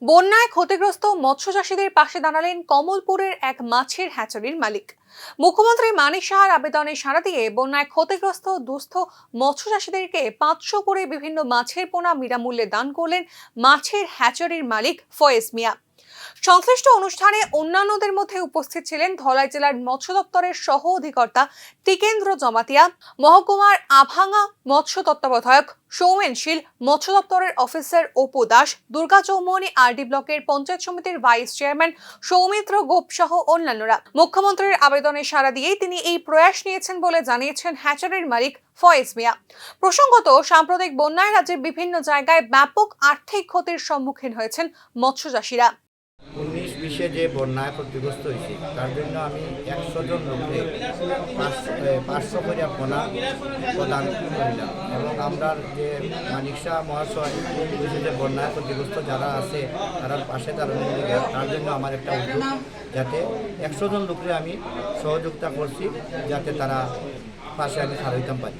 বন্যায় ক্ষতিগ্রস্ত মৎস্যচাষীদের পাশে দাঁড়ালেন কমলপুরের এক মাছের হ্যাচারির মালিক। মুখ্যমন্ত্রী মানিক সাহার আবেদনে সাড়া দিয়ে বন্যায় ক্ষতিগ্রস্ত দুস্থ মৎস্যচাষীদেরকে 500 করে বিভিন্ন মাছের পোনা বিনামূল্যে দান করলেন মাছের হ্যাচারির মালিক ফয়েজ মিয়া। সংশ্লিষ্ট অনুষ্ঠানে অন্যান্যদের মধ্যে উপস্থিত ছিলেন ধলাই জেলার মৎস্য দপ্তরের সহ অধিকর্তা টিকেন্দ্র জমাতিয়া, মহকুমার আভাঙ্গা মৎস্য তত্ত্বাবধায়ক সৌমেন শীল, মৎস্য দপ্তরের অফিসার অপু দাস, দুর্গা চৌমনি আরডি ব্লকের পঞ্চায়েত সমিতির ভাইস চেয়ারম্যান সৌমিত্র গোপ সহ অন্যান্যরা। মুখ্যমন্ত্রীর আবেদনে সাড়া দিয়েই তিনি এই প্রয়াস নিয়েছেন বলে জানিয়েছেন হ্যাচারির মালিক ফয়েজ মিয়া। প্রসঙ্গত, সাম্প্রতিক বন্যায় রাজ্যের বিভিন্ন জায়গায় ব্যাপক আর্থিক ক্ষতির সম্মুখীন হয়েছেন মৎস্যচাষীরা। 19-20 যে বন্যায় ক্ষতিগ্রস্ত হয়েছে তার জন্য আমি 100 জন লোককে 500 করে পোনা প্রদান করিলাম এবং আমরা যে মানিক শাহ মহাশয় যে বন্যায় ক্ষতিগ্রস্ত যারা আছে তার পাশে তার জন্য আমার একটা উদ্যোগ, যাতে 100 জন লোককে আমি সহযোগিতা করছি যাতে তারা পাশে আমি ছাড়াইতাম পারি।